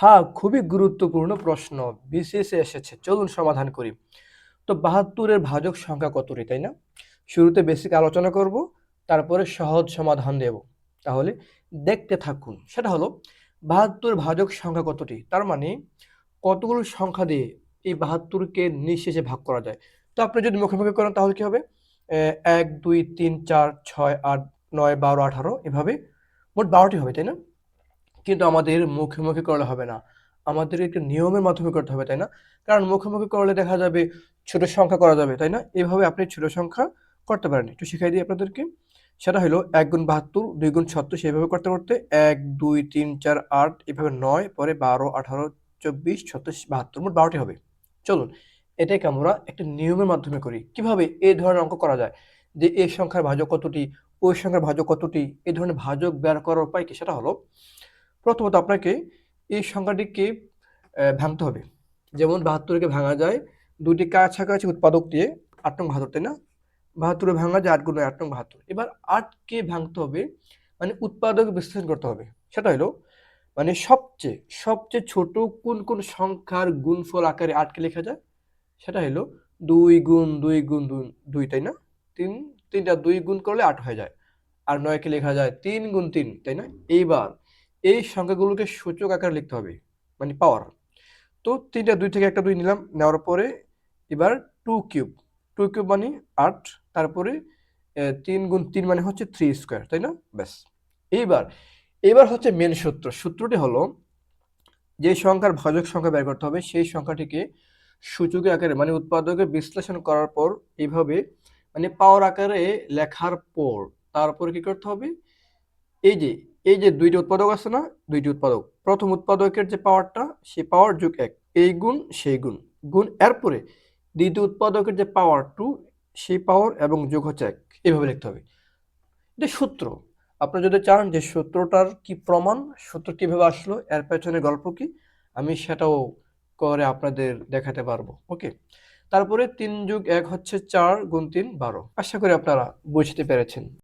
হ্যাঁ, খুবই গুরুত্বপূর্ণ প্রশ্ন। বিসিএসে এসেছে। চলুন সমাধান করি। তো ৭২ এর ভাজক সংখ্যা কতটি, তাই না? শুরুতে বেসিক আলোচনা করব, তারপরে সহজ সমাধান দেব। তাহলে দেখতে থাকুন। সেটা হলো ৭২ এর ভাজক সংখ্যা কতটি? তার মানে কতগুলো সংখ্যা দিয়ে এই ৭২ কে নিঃশেষে ভাগ করা যায়। তো আপনি যদি মুখে, মুখে করেন তাহলে কি হবে? ১, ২, ৩, ৪, ৬, ৮, ৯, ১২, ১৮ এভাবে মোট ১২ টি হবে, তাই না? কিন্তু আমাদের মুখে, মুখে করলে হবে না। আমাদের একটা নিয়মের মাধ্যমে করতে হবে, তাই না? কারণ মুখে, মুখে করলে দেখা যাবে ছোট সংখ্যা করা যাবে, তাই না? এভাবে আপনি ছোট সংখ্যা করতে পারেন। একটু শিখাই দিই আপনাদেরকে। সেটা হলো ১ গুণ ৭২, ২ গুণ ৭৬ সেভাবে করতে, করতে ১, ২, ৩, ৪, ৮ এভাবে ৯ পরে ১২, ১৮, ২৪, ৩৬, ৭২ মোট ১২ টি হবে। চলুন এটাকে আমরা একটা নিয়মের মাধ্যমে করি। কিভাবে এই ধরনের অঙ্ক করা যায়? যে এই সংখ্যার ভাজক কতটি, ওই সংখ্যার ভাজক কতটি, এই ধরনের ভাজক বের করার উপায় কি? সেটা হলো প্রথমত আপনাকে এই সংখ্যাটিকে ভাঙতে হবে। যেমন ৭২ কে ভাঙা যায় ২ টি কাছাকাছি উৎপাদক দিয়ে ৮ নং ৭২, তাই না? ৭২ এ ভাঙা যায় ৮ গুণ ৮ নং ৭২। এবার ৮ কে ভাঙতে হবে, মানে উৎপাদক বিশ্লেষণ করতে হবে। সেটা হলো মানে সবচেয়ে ছোট কোন সংখ্যার গুণফল আকারে ৮ কে লেখা যায়? সেটা হলো ২ গুণ ২ গুণ ২, তাই না? ৩ টা ২ গুণ করলে ৮ হয়ে যায়। আর ৯ কে লেখা যায় ৩ গুণ ৩, তাই না? এইবার এই সংখ্যাগুলোকে সূচক আকারে লিখতে হবে, মানে পাওয়ার। তো ৩ টা ২ থেকে একটা ২ নিলাম, নেওয়ার পরে এবার 2 কিউব। 2 কিউব মানে ৮, তারপরে ৩ গুণ ৩ মানে হচ্ছে 3 স্কয়ার, তাই না? ব্যাস। এইবার এবার হচ্ছে মেন সূত্র। সূত্রটি হলো যে সংখ্যার ভাজক সংখ্যা বের করতে হবে সেই সংখ্যাটিকে সূচকের আকারে মানে উৎপাদকে বিশ্লেষণ করার পর এইভাবে মানে পাওয়ার আকারে লেখার পর তারপরে কি করতে হবে? এই যে এই যে ২ টি উৎপাদক আছে না? ২ টি উৎপাদক। প্রথম উৎপাদকের যে পাওয়ারটা সেই পাওয়ার যোগ ১। এই গুণ সেই গুণ। গুণ এরপরে দ্বিতীয় উৎপাদকের যে পাওয়ার ২ সেই পাওয়ার এবং যোগ হচ্ছে ১। এভাবে লিখতে হবে। এটা সূত্র। আপনি যদি চান যে সূত্রটার কি প্রমাণ, সূত্র কিভাবে আসলো, এর পেছনে গল্প কি, আমি সেটাও করে আপনাদের দেখাতে পারবো। ওকে? তারপরে ৩ যোগ ১ হচ্ছে ৪ গুণ ৩ ১২। আশা করি আপনারা বুঝতে পেরেছেন।